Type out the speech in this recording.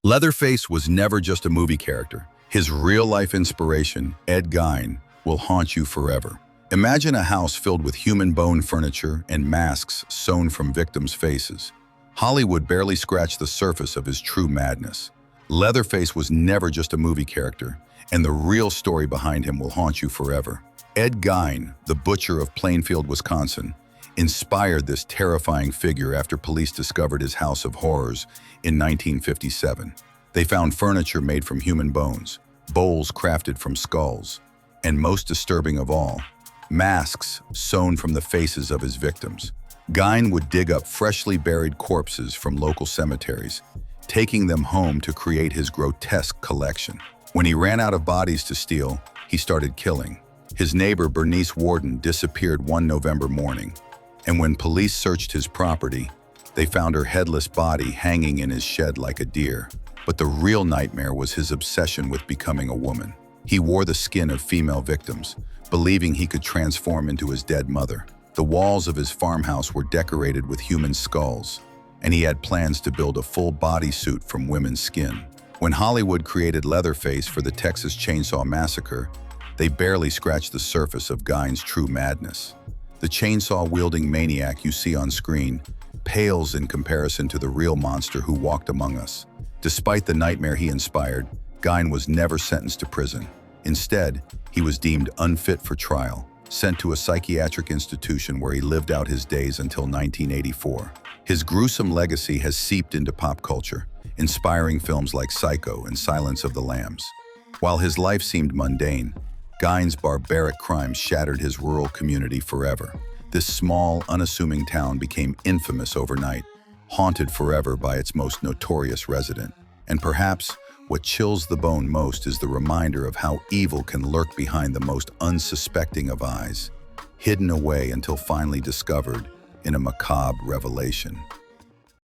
Leatherface was never just a movie character. His real-life inspiration, Ed Gein, will haunt you forever. Imagine a house filled with human bone furniture and masks sewn from victims' faces. Hollywood barely scratched the surface of his true madness. Leatherface was never just a movie character, and the real story behind him will haunt you forever. Ed Gein, the butcher of Plainfield, Wisconsin, inspired this terrifying figure after police discovered his house of horrors in 1957. They found furniture made from human bones, bowls crafted from skulls, and most disturbing of all, masks sewn from the faces of his victims. Gein would dig up freshly buried corpses from local cemeteries, taking them home to create his grotesque collection. When he ran out of bodies to steal, he started killing. His neighbor Bernice Warden disappeared one November morning, and when police searched his property, they found her headless body hanging in his shed like a deer. But the real nightmare was his obsession with becoming a woman. He wore the skin of female victims, believing he could transform into his dead mother. The walls of his farmhouse were decorated with human skulls, and he had plans to build a full bodysuit from women's skin. When Hollywood created Leatherface for the Texas Chainsaw Massacre, they barely scratched the surface of Gein's true madness. The chainsaw-wielding maniac you see on screen pales in comparison to the real monster who walked among us. Despite the nightmare he inspired, Gein was never sentenced to prison. Instead, he was deemed unfit for trial, sent to a psychiatric institution where he lived out his days until 1984. His gruesome legacy has seeped into pop culture, inspiring films like Psycho and Silence of the Lambs. While his life seemed mundane, Gein's barbaric crimes shattered his rural community forever. This small, unassuming town became infamous overnight, haunted forever by its most notorious resident. And perhaps what chills the bone most is the reminder of how evil can lurk behind the most unsuspecting of eyes, hidden away until finally discovered in a macabre revelation.